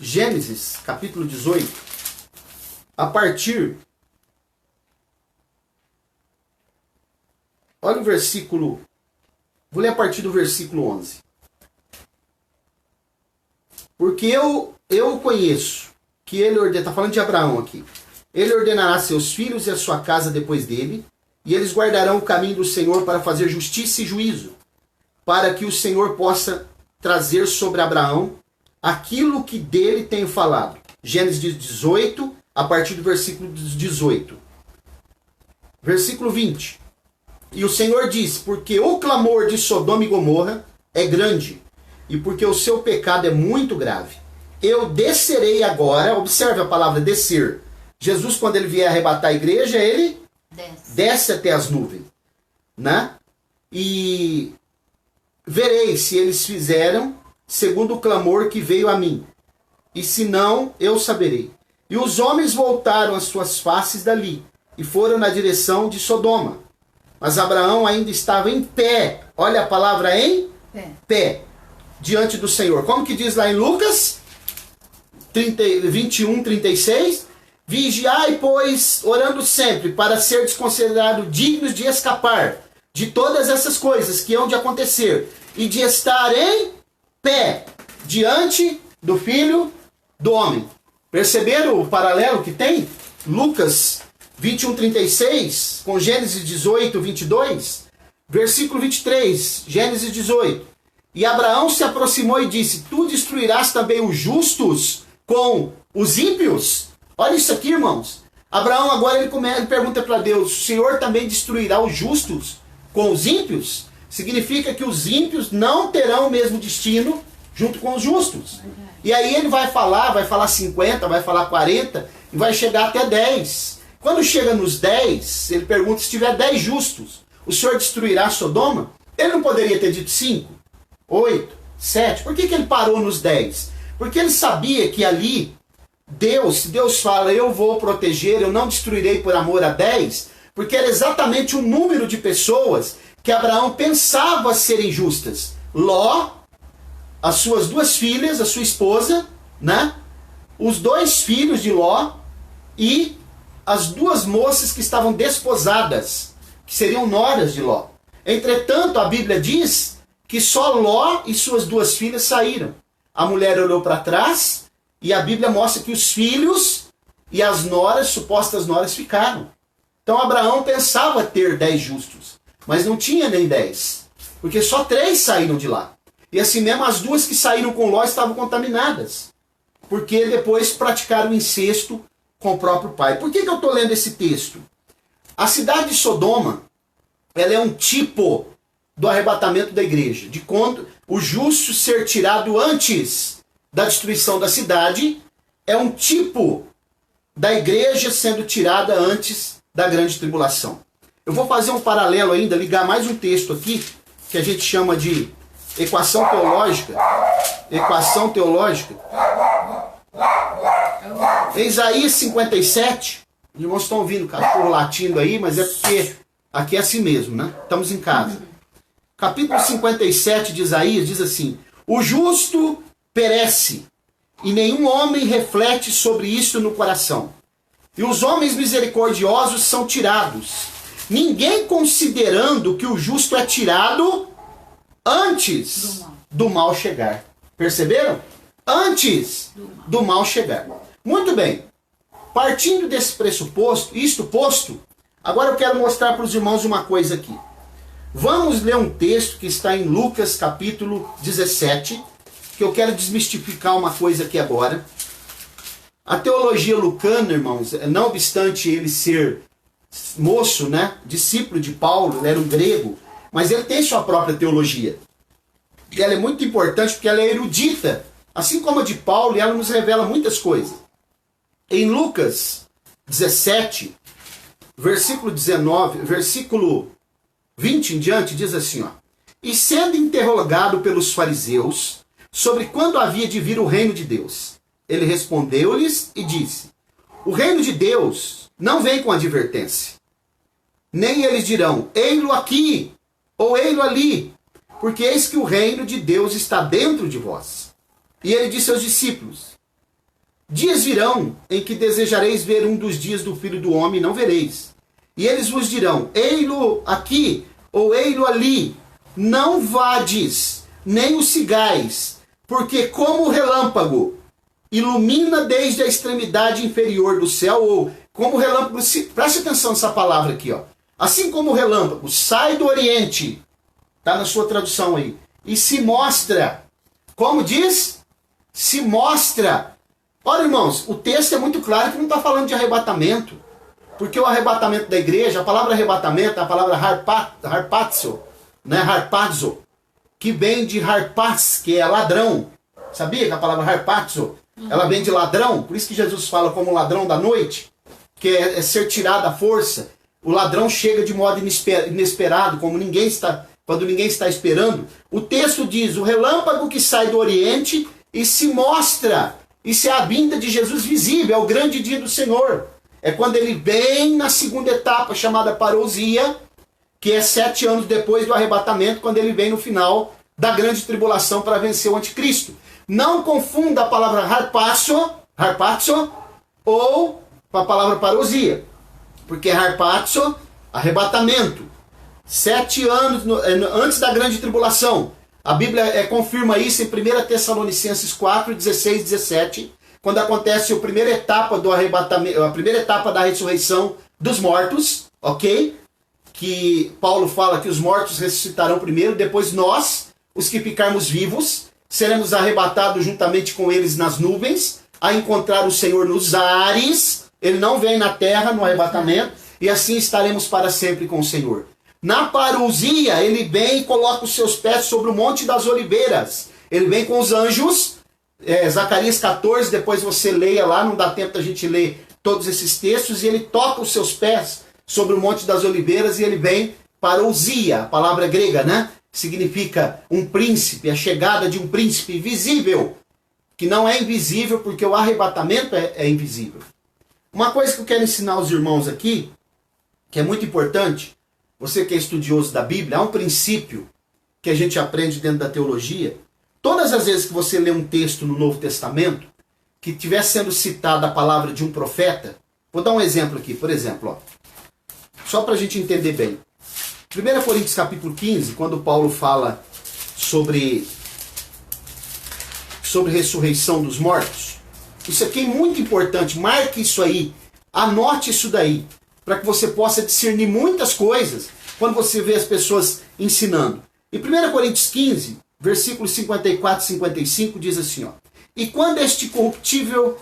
Gênesis capítulo 18, a partir... Olha o versículo... Vou ler a partir do versículo 11. Porque eu conheço que ele ordena... Está falando de Abraão aqui. Ele ordenará seus filhos e a sua casa depois dele, e eles guardarão o caminho do Senhor para fazer justiça e juízo, para que o Senhor possa trazer sobre Abraão aquilo que dele tenho falado. Gênesis 18, a partir do versículo 18. Versículo 20. E o Senhor disse: porque o clamor de Sodoma e Gomorra é grande, e porque o seu pecado é muito grave, eu descerei agora. Observe a palavra descer. Jesus, quando ele vier arrebatar a igreja, ele desce até as nuvens, né? E verei se eles fizeram segundo o clamor que veio a mim, e se não, eu saberei. E os homens voltaram as suas faces dali, e foram na direção de Sodoma. Mas Abraão ainda estava em pé. Olha a palavra em pé. Diante do Senhor. Como que diz lá em Lucas 21, 36? Vigiai, pois, orando sempre, para seres considerados dignos de escapar de todas essas coisas que hão de acontecer, e de estar em pé diante do Filho do Homem. Perceberam o paralelo que tem? Lucas 21, 36, com Gênesis 18, 22. Versículo 23, Gênesis 18. E Abraão se aproximou e disse: tu destruirás também os justos com os ímpios? Olha isso aqui, irmãos. Abraão agora ele pergunta para Deus: o Senhor também destruirá os justos com os ímpios? Significa que os ímpios não terão o mesmo destino junto com os justos. E aí ele vai falar 50, vai falar 40 e vai chegar até 10. Quando chega nos 10, ele pergunta se tiver 10 justos, o Senhor destruirá Sodoma? Ele não poderia ter dito 5, 8, 7. Por que ele parou nos 10? Porque ele sabia que ali, se Deus fala, eu vou proteger, eu não destruirei por amor a 10, porque era exatamente o número de pessoas que Abraão pensava serem justas. Ló, as suas 2 filhas, a sua esposa, né? Os 2 filhos de Ló e as 2 moças que estavam desposadas, que seriam noras de Ló. Entretanto, a Bíblia diz que só Ló e suas 2 filhas saíram. A mulher olhou para trás e a Bíblia mostra que os filhos e as noras, supostas noras, ficaram. Então Abraão pensava ter 10 justos, mas não tinha nem 10, porque só 3 saíram de lá. E assim mesmo as 2 que saíram com Ló estavam contaminadas, porque depois praticaram incesto com o próprio pai. Por que eu estou lendo esse texto? A cidade de Sodoma, ela é um tipo do arrebatamento da igreja, de quando o justo ser tirado antes da destruição da cidade, é um tipo da igreja sendo tirada antes da grande tribulação. Eu vou fazer um paralelo ainda, ligar mais um texto aqui, que a gente chama de equação teológica. Equação teológica. Em Isaías 57, os irmãos estão ouvindo o cachorro latindo aí, mas é porque aqui é assim mesmo, né? Estamos em casa. Capítulo 57 de Isaías diz assim: o justo perece, e nenhum homem reflete sobre isso no coração. E os homens misericordiosos são tirados, ninguém considerando que o justo é tirado antes do mal chegar. Perceberam? Antes do mal chegar. Muito bem. Partindo desse pressuposto, isto posto, agora eu quero mostrar para os irmãos uma coisa aqui. Vamos ler um texto que está em Lucas capítulo 17, que eu quero desmistificar uma coisa aqui agora. A teologia lucana, irmãos, não obstante ele ser moço, né, discípulo de Paulo, ele era um grego, mas ele tem sua própria teologia. E ela é muito importante porque ela é erudita, assim como a de Paulo, e ela nos revela muitas coisas. Em Lucas 17, versículo 19, versículo 20 em diante, diz assim, ó: e sendo interrogado pelos fariseus sobre quando havia de vir o reino de Deus, ele respondeu-lhes e disse: o reino de Deus não vem com advertência, nem eles dirão, ei-lo aqui, ou ei-lo ali, porque eis que o reino de Deus está dentro de vós. E ele disse aos discípulos: dias virão em que desejareis ver um dos dias do Filho do Homem, e não vereis. E eles vos dirão, ei-lo aqui, ou ei-lo ali, não vades, nem o sigais, porque como o relâmpago ilumina desde a extremidade inferior do céu, ou como o relâmpago, preste atenção nessa palavra aqui, ó. Assim como o relâmpago sai do oriente, está na sua tradução aí, e se mostra, como diz? Se mostra. Olha, irmãos, o texto é muito claro que não está falando de arrebatamento, porque o arrebatamento da igreja, a palavra arrebatamento é a palavra harpazo, né? Harpazo, que vem de harpaz, que é ladrão. Sabia que a palavra harpazo, ela vem de ladrão? Por isso que Jesus fala como ladrão da noite, que é ser tirado à força. O ladrão chega de modo inesperado, quando ninguém está esperando. O texto diz, o relâmpago que sai do oriente e se mostra. Isso é a vinda de Jesus visível, é o grande dia do Senhor. É quando ele vem na segunda etapa, chamada parousia, que é 7 anos depois do arrebatamento, quando ele vem no final da grande tribulação para vencer o anticristo. Não confunda a palavra harpazo ou com a palavra parousia, porque harpazo, arrebatamento, 7 anos antes da grande tribulação. A Bíblia confirma isso em 1 Tessalonicenses 4, 16, 17, quando acontece a primeira etapa do arrebatamento, a primeira etapa da ressurreição dos mortos, ok? Que Paulo fala que os mortos ressuscitarão primeiro, depois nós, os que ficarmos vivos, seremos arrebatados juntamente com eles nas nuvens, a encontrar o Senhor nos ares. Ele não vem na terra no arrebatamento, e assim estaremos para sempre com o Senhor. Na parousia, ele vem e coloca os seus pés sobre o Monte das Oliveiras. Ele vem com os anjos, Zacarias 14, depois você leia lá, não dá tempo da gente ler todos esses textos, e ele toca os seus pés sobre o Monte das Oliveiras e ele vem parousia, a palavra grega, né? Significa um príncipe, a chegada de um príncipe visível, que não é invisível porque o arrebatamento é invisível. Uma coisa que eu quero ensinar aos irmãos aqui, que é muito importante, você que é estudioso da Bíblia, há um princípio que a gente aprende dentro da teologia. Todas as vezes que você lê um texto no Novo Testamento, que estiver sendo citada a palavra de um profeta, vou dar um exemplo aqui, por exemplo, ó, só para a gente entender bem. 1 Coríntios capítulo 15, quando Paulo fala sobre ressurreição dos mortos, isso aqui é muito importante, marque isso aí, anote isso daí, para que você possa discernir muitas coisas quando você vê as pessoas ensinando. Em 1 Coríntios 15, versículos 54 e 55, diz assim, ó, e quando este corruptível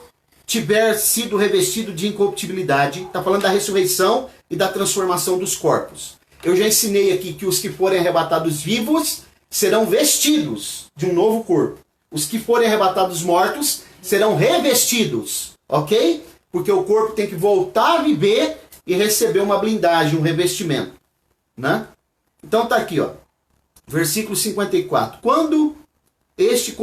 tiver sido revestido de incorruptibilidade, está falando da ressurreição e da transformação dos corpos. Eu já ensinei aqui que os que forem arrebatados vivos serão vestidos de um novo corpo. Os que forem arrebatados mortos serão revestidos, ok? Porque o corpo tem que voltar a viver e receber uma blindagem, um revestimento, né? Então tá aqui, ó, versículo 54. Quando este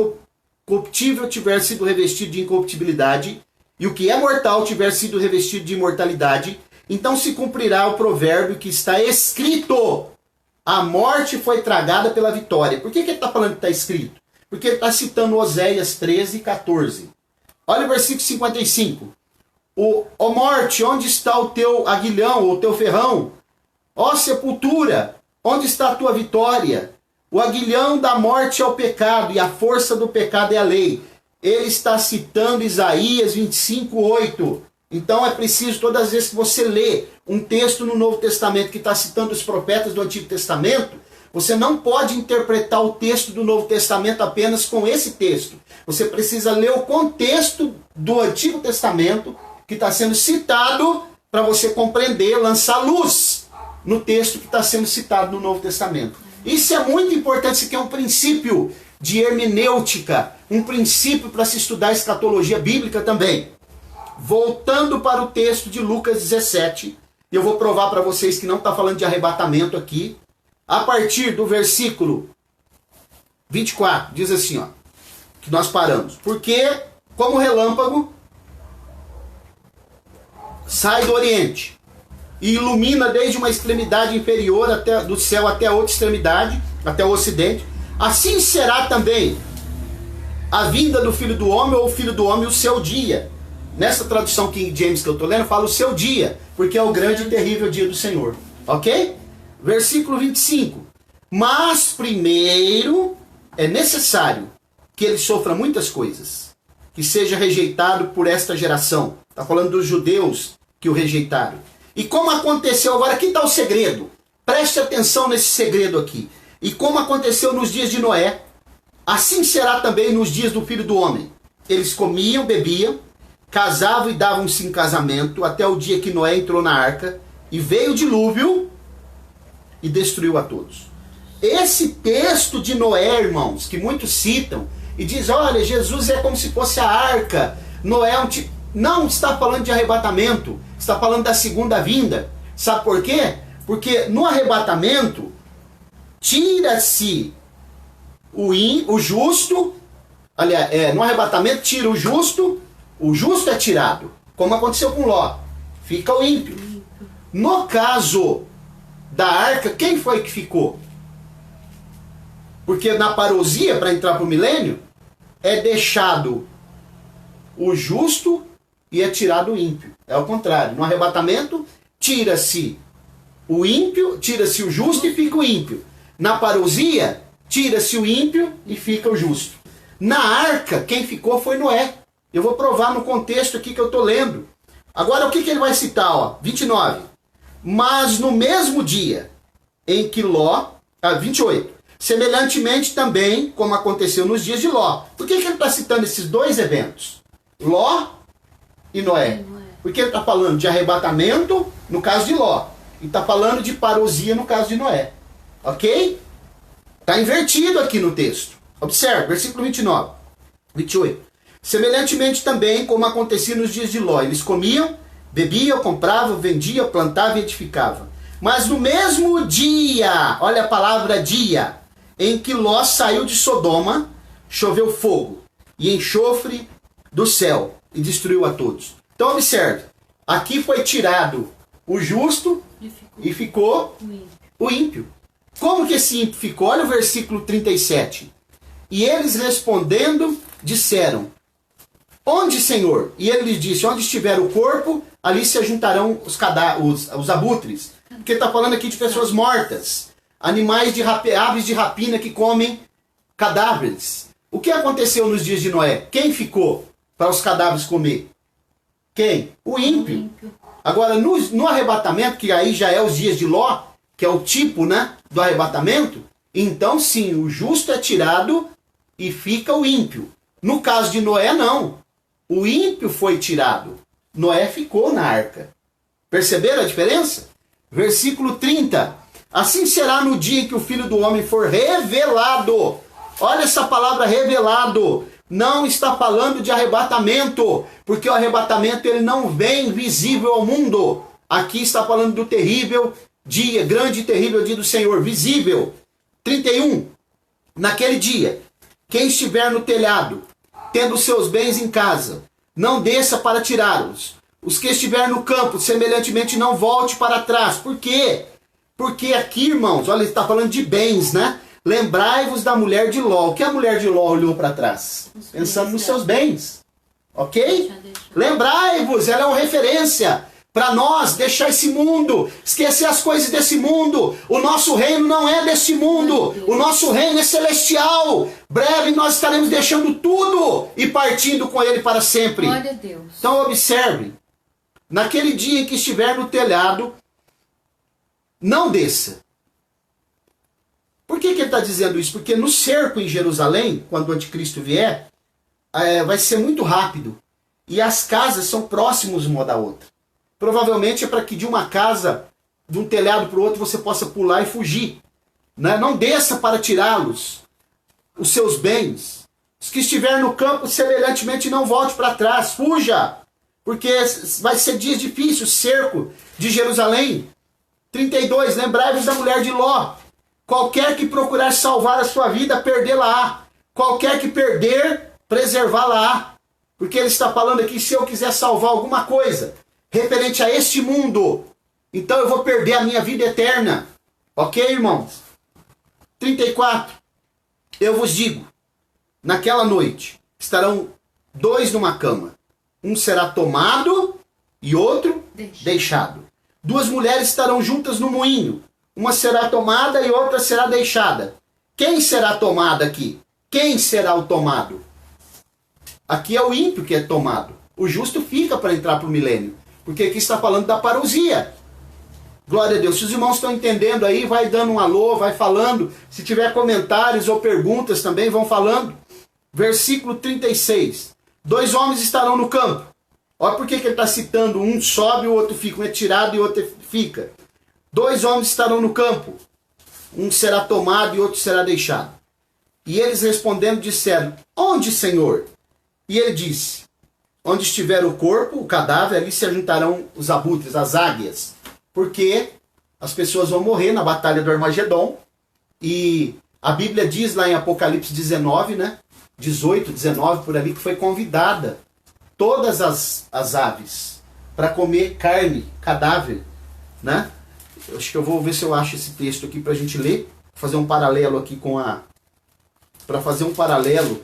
corruptível tiver sido revestido de incorruptibilidade e o que é mortal tiver sido revestido de imortalidade, então se cumprirá o provérbio que está escrito: a morte foi tragada pela vitória. Por que ele está falando que está escrito? Porque ele está citando Oséias 13 e 14. Olha o versículo 55. Ó morte, onde está o teu aguilhão, ou o teu ferrão? Ó sepultura, onde está a tua vitória? O aguilhão da morte é o pecado, e a força do pecado é a lei. Ele está citando Isaías 25, 8. Então é preciso, todas as vezes que você lê um texto no Novo Testamento que está citando os profetas do Antigo Testamento, você não pode interpretar o texto do Novo Testamento apenas com esse texto. Você precisa ler o contexto do Antigo Testamento que está sendo citado para você compreender, lançar luz no texto que está sendo citado no Novo Testamento. Isso é muito importante, isso aqui é um princípio de hermenêutica, um princípio para se estudar escatologia bíblica também. Voltando para o texto de Lucas 17, eu vou provar para vocês que não está falando de arrebatamento aqui. A partir do versículo 24, diz assim, ó, que nós paramos. Porque, como relâmpago, sai do Oriente e ilumina desde uma extremidade inferior do céu até a outra extremidade, até o Ocidente, assim será também a vinda do Filho do Homem, ou o Filho do Homem, o seu dia. Nessa tradução King James que eu estou lendo, fala o seu dia, porque é o grande e terrível dia do Senhor. Ok? Versículo 25. Mas primeiro é necessário que ele sofra muitas coisas, que seja rejeitado por esta geração. Está falando dos judeus que o rejeitaram. E como aconteceu, agora aqui está o segredo. Preste atenção nesse segredo aqui. E como aconteceu nos dias de Noé, assim será também nos dias do Filho do Homem. Eles comiam, bebiam, casavam e davam-se em casamento até o dia que Noé entrou na arca e veio o dilúvio e destruiu a todos. Esse texto de Noé, irmãos, que muitos citam e diz, olha, Jesus é como se fosse a arca, Noé é um tipo... Não está falando de arrebatamento, está falando da segunda vinda. Sabe por quê? Porque no arrebatamento tira-se o justo, aliás, no arrebatamento tira o justo é tirado, como aconteceu com Ló, fica o ímpio. No caso da arca, quem foi que ficou? Porque na parousia, para entrar para o milênio, é deixado o justo e é tirado o ímpio. É o contrário. No arrebatamento, tira-se o ímpio, tira-se o justo e fica o ímpio. Na parousia, tira-se o ímpio e fica o justo. Na arca, quem ficou foi Noé. Eu vou provar no contexto aqui que eu estou lendo. Agora, o que ele vai citar? Ó, 29. Mas no mesmo dia em que Ló... 28. Semelhantemente também, como aconteceu nos dias de Ló. Por que ele está citando esses dois eventos? Ló e Noé. Porque ele está falando de arrebatamento no caso de Ló. E está falando de parousia no caso de Noé. Ok? Está invertido aqui no texto. Observe, versículo 29, 28. Semelhantemente também como acontecia nos dias de Ló. Eles comiam, bebiam, compravam, vendiam, plantavam e edificavam. Mas no mesmo dia, olha a palavra dia, em que Ló saiu de Sodoma, choveu fogo e enxofre do céu e destruiu a todos. Então observe, aqui foi tirado o justo e ficou o ímpio. Como que esse ímpio ficou? Olha o versículo 37. E eles respondendo, disseram: onde, Senhor? E ele lhes disse: onde estiver o corpo, ali se ajuntarão os abutres. Porque está falando aqui de pessoas mortas. Animais aves de rapina que comem cadáveres. O que aconteceu nos dias de Noé? Quem ficou para os cadáveres comer? Quem? O ímpio. Agora, no arrebatamento, que aí já é os dias de Ló, que é o tipo, né, do arrebatamento, então sim, o justo é tirado e fica o ímpio. No caso de Noé, não. O ímpio foi tirado. Noé ficou na arca. Perceberam a diferença? Versículo 30. Assim será no dia em que o Filho do Homem for revelado. Olha essa palavra revelado. Não está falando de arrebatamento, porque o arrebatamento ele não vem visível ao mundo. Aqui está falando do terrível dia, grande e terrível dia do Senhor, visível. 31. Naquele dia, quem estiver no telhado, tendo seus bens em casa, não desça para tirá-los. Os que estiver no campo, semelhantemente, não volte para trás. Por quê? Porque aqui, irmãos, olha, ele está falando de bens, né? Lembrai-vos da mulher de Ló. O que a mulher de Ló olhou para trás? Pensando nos seus bens. Ok? Lembrai-vos, ela é uma referência para nós deixar esse mundo, esquecer as coisas desse mundo. O nosso reino não é desse mundo. O nosso reino é celestial. Breve nós estaremos deixando tudo e partindo com ele para sempre. Glória a Deus. Então observe. Naquele dia em que estiver no telhado, não desça. Por que ele está dizendo isso? Porque no cerco em Jerusalém, quando o anticristo vier, vai ser muito rápido. E as casas são próximas uma da outra. Provavelmente é para que de uma casa, de um telhado para o outro, você possa pular e fugir. Né? Não desça para tirá-los, os seus bens. Os que estiver no campo, semelhantemente, não volte para trás. Fuja, porque vai ser dias difíceis, cerco de Jerusalém. 32, lembrai-vos da mulher de Ló. Qualquer que procurar salvar a sua vida, perdê-la-á. Qualquer que perder, preservá-la-á. Porque ele está falando aqui, se eu quiser salvar alguma coisa referente a este mundo, então eu vou perder a minha vida eterna. Ok, irmãos? 34. Eu vos digo, naquela noite estarão dois numa cama. Um será tomado e outro deixado. Duas mulheres estarão juntas no moinho. Uma será tomada e outra será deixada. Quem será tomada aqui? Quem será o tomado? Aqui é o ímpio que é tomado. O justo fica para entrar para o milênio. Porque aqui está falando da parousia. Glória a Deus. Se os irmãos estão entendendo aí, vai dando um alô, vai falando. Se tiver comentários ou perguntas também, vão falando. Versículo 36. Dois homens estarão no campo. Olha por que ele está citando. Um sobe, o outro fica. Um é tirado e o outro fica. Dois homens estarão no campo. Um será tomado e outro será deixado. E eles respondendo disseram: onde, Senhor? E ele disse: onde estiver o corpo, o cadáver, ali se ajuntarão os abutres, as águias. Porque as pessoas vão morrer na batalha do Armagedon. E a Bíblia diz lá em Apocalipse 19, né? 18, 19, por ali, que foi convidada todas as aves para comer carne, cadáver, né? Eu acho que eu vou ver se eu acho esse texto aqui para a gente ler, fazer um paralelo aqui para fazer um paralelo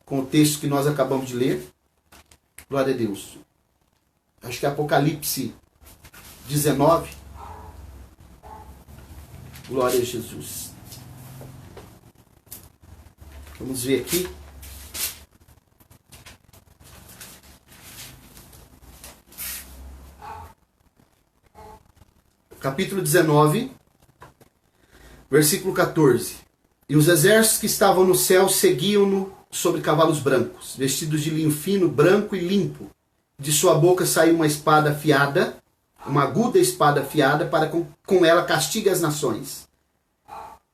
com o texto que nós acabamos de ler. Glória a Deus. Acho que é Apocalipse 19. Glória a Jesus. Vamos ver aqui. Capítulo 19, versículo 14. E os exércitos que estavam no céu seguiam-no sobre cavalos brancos, vestidos de linho fino, branco e limpo. De sua boca saiu uma espada afiada, uma aguda espada afiada, para com ela castigue as nações.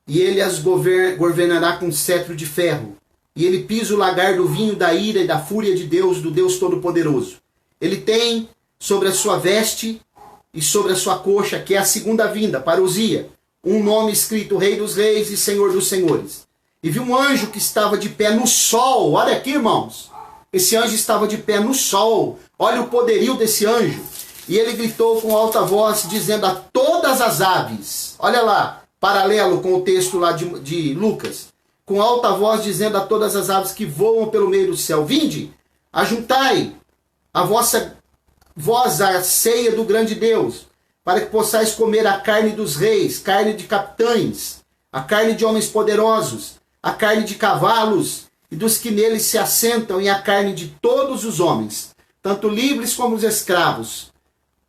e ele as governará com cetro de ferro. E ele pisa o lagar do vinho da ira e da fúria de Deus, do Deus Todo-Poderoso. Ele tem sobre a sua veste e sobre a sua coxa, que é a segunda vinda, parousia, um nome escrito Rei dos Reis e Senhor dos Senhores. E vi um anjo que estava de pé no sol. Olha aqui, irmãos. Esse anjo estava de pé no sol. Olha o poderio desse anjo. E ele gritou com alta voz, dizendo a todas as aves. Olha lá, paralelo com o texto lá de Lucas. Com alta voz, dizendo a todas as aves que voam pelo meio do céu. Vinde, ajuntai a vossa voz à ceia do grande Deus, para que possais comer a carne dos reis, carne de capitães, a carne de homens poderosos, a carne de cavalos e dos que neles se assentam, e a carne de todos os homens, tanto livres como os escravos,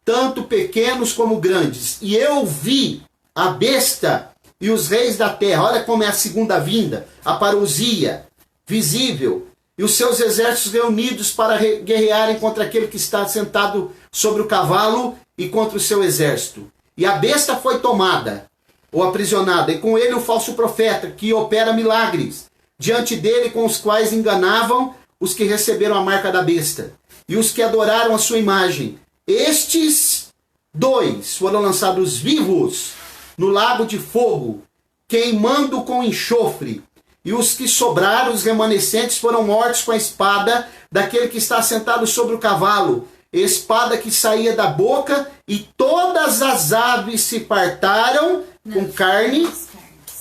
tanto pequenos como grandes. E eu vi a besta e os reis da terra. Olha como é a segunda vinda, a parousia, visível. E os seus exércitos reunidos para guerrearem contra aquele que está sentado sobre o cavalo e contra o seu exército. E a besta foi tomada, ou aprisionada, e com ele o falso profeta, que opera milagres, diante dele, com os quais enganavam os que receberam a marca da besta, e os que adoraram a sua imagem. Estes dois foram lançados vivos no lago de fogo, queimando com enxofre. E os que sobraram, os remanescentes, foram mortos com a espada daquele que está sentado sobre o cavalo, espada que saía da boca, e todas as aves se fartaram com carne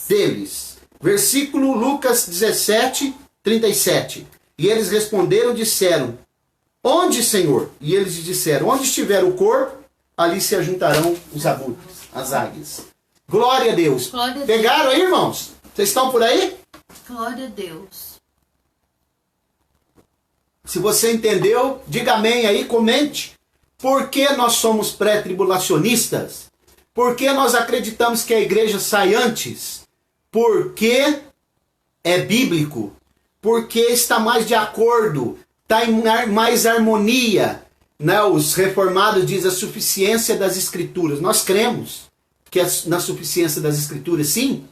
deles. Versículo Lucas 17, 37. E eles responderam e disseram: onde, Senhor? E eles disseram: onde estiver o corpo, ali se ajuntarão os abutres, as águias. Glória a Deus. Glória a Deus. Pegaram aí, irmãos? Vocês estão por aí? Glória a Deus. Se você entendeu, diga amém aí, comente. Por que nós somos pré-tribulacionistas? Por que nós acreditamos que a igreja sai antes? Porque é bíblico. Porque está mais de acordo, está em mais harmonia. Né? Os reformados dizem a suficiência das escrituras. Nós cremos que é na suficiência das escrituras, sim.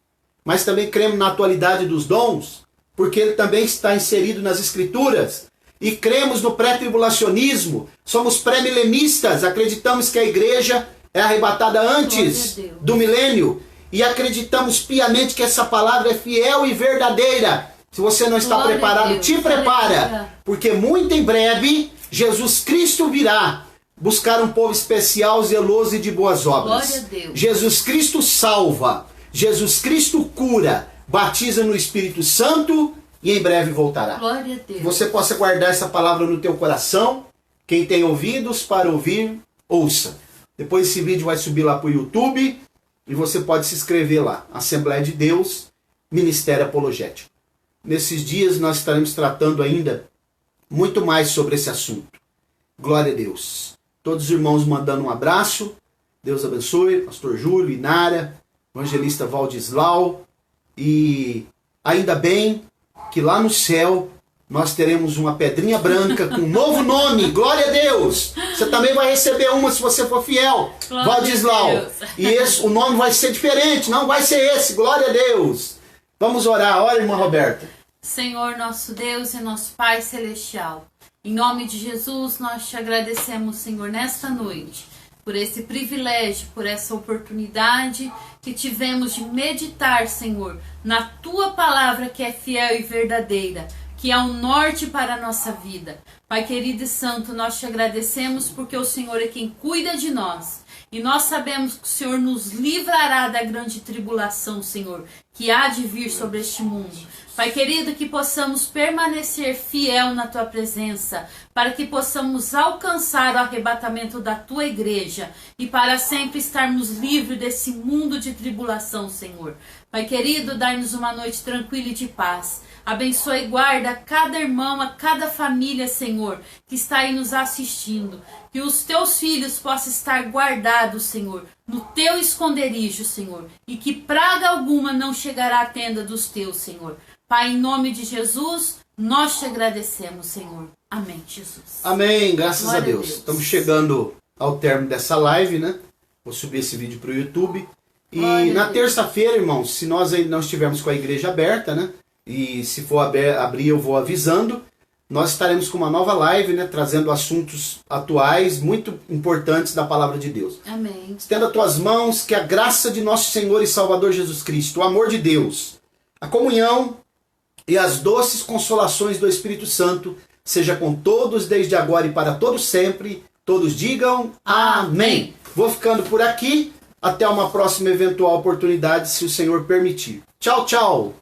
Mas também cremos na atualidade dos dons, porque ele também está inserido nas escrituras. E cremos no pré-tribulacionismo, somos pré-milenistas, acreditamos que a igreja é arrebatada antes do milênio, e acreditamos piamente que essa palavra é fiel e verdadeira. Se você não está preparado, te prepara, porque muito em breve Jesus Cristo virá buscar um povo especial, zeloso e de boas obras. Glória a Deus. Jesus Cristo salva. Jesus Cristo cura, batiza no Espírito Santo e em breve voltará. Glória a Deus. Que você possa guardar essa palavra no teu coração. Quem tem ouvidos para ouvir, ouça. Depois esse vídeo vai subir lá para o YouTube e você pode se inscrever lá. Assembleia de Deus, Ministério Apologético. Nesses dias nós estaremos tratando ainda muito mais sobre esse assunto. Glória a Deus. Todos os irmãos mandando um abraço. Deus abençoe. Pastor Júlio, Inara, Evangelista Valdislau, e ainda bem que lá no céu nós teremos uma pedrinha branca com um novo nome. Glória a Deus! Você também vai receber uma se você for fiel. Glória Valdislau. E o nome vai ser diferente, não vai ser esse. Glória a Deus! Vamos orar. Ora, irmã Roberta. Senhor, nosso Deus e nosso Pai Celestial, em nome de Jesus nós te agradecemos, Senhor, nesta noite, por esse privilégio, por essa oportunidade que tivemos de meditar, Senhor, na Tua palavra que é fiel e verdadeira, que é o norte para a nossa vida. Pai querido e santo, nós te agradecemos porque o Senhor é quem cuida de nós. E nós sabemos que o Senhor nos livrará da grande tribulação, Senhor, que há de vir sobre este mundo. Pai querido, que possamos permanecer fiel na Tua presença, para que possamos alcançar o arrebatamento da Tua igreja e para sempre estarmos livres desse mundo de tribulação, Senhor. Pai querido, dai-nos uma noite tranquila e de paz. Abençoe e guarda cada irmão, a cada família, Senhor, que está aí nos assistindo. Que os Teus filhos possam estar guardados, Senhor, no Teu esconderijo, Senhor. E que praga alguma não chegará à tenda dos Teus, Senhor. Pai, em nome de Jesus, nós te agradecemos, Senhor. Amém, Jesus. Amém, graças Glória a Deus. Estamos chegando ao término dessa live, né? Vou subir esse vídeo para o YouTube. E na terça-feira, irmãos, se nós ainda não estivermos com a igreja aberta, né? E se for abrir, eu vou avisando. Nós estaremos com uma nova live, né? Trazendo assuntos atuais, muito importantes da palavra de Deus. Amém. Estenda as tuas mãos, que a graça de nosso Senhor e Salvador Jesus Cristo, o amor de Deus, a comunhão e as doces consolações do Espírito Santo seja com todos desde agora e para todos sempre. Todos digam amém. Vou ficando por aqui. Até uma próxima eventual oportunidade, se o Senhor permitir. Tchau, tchau.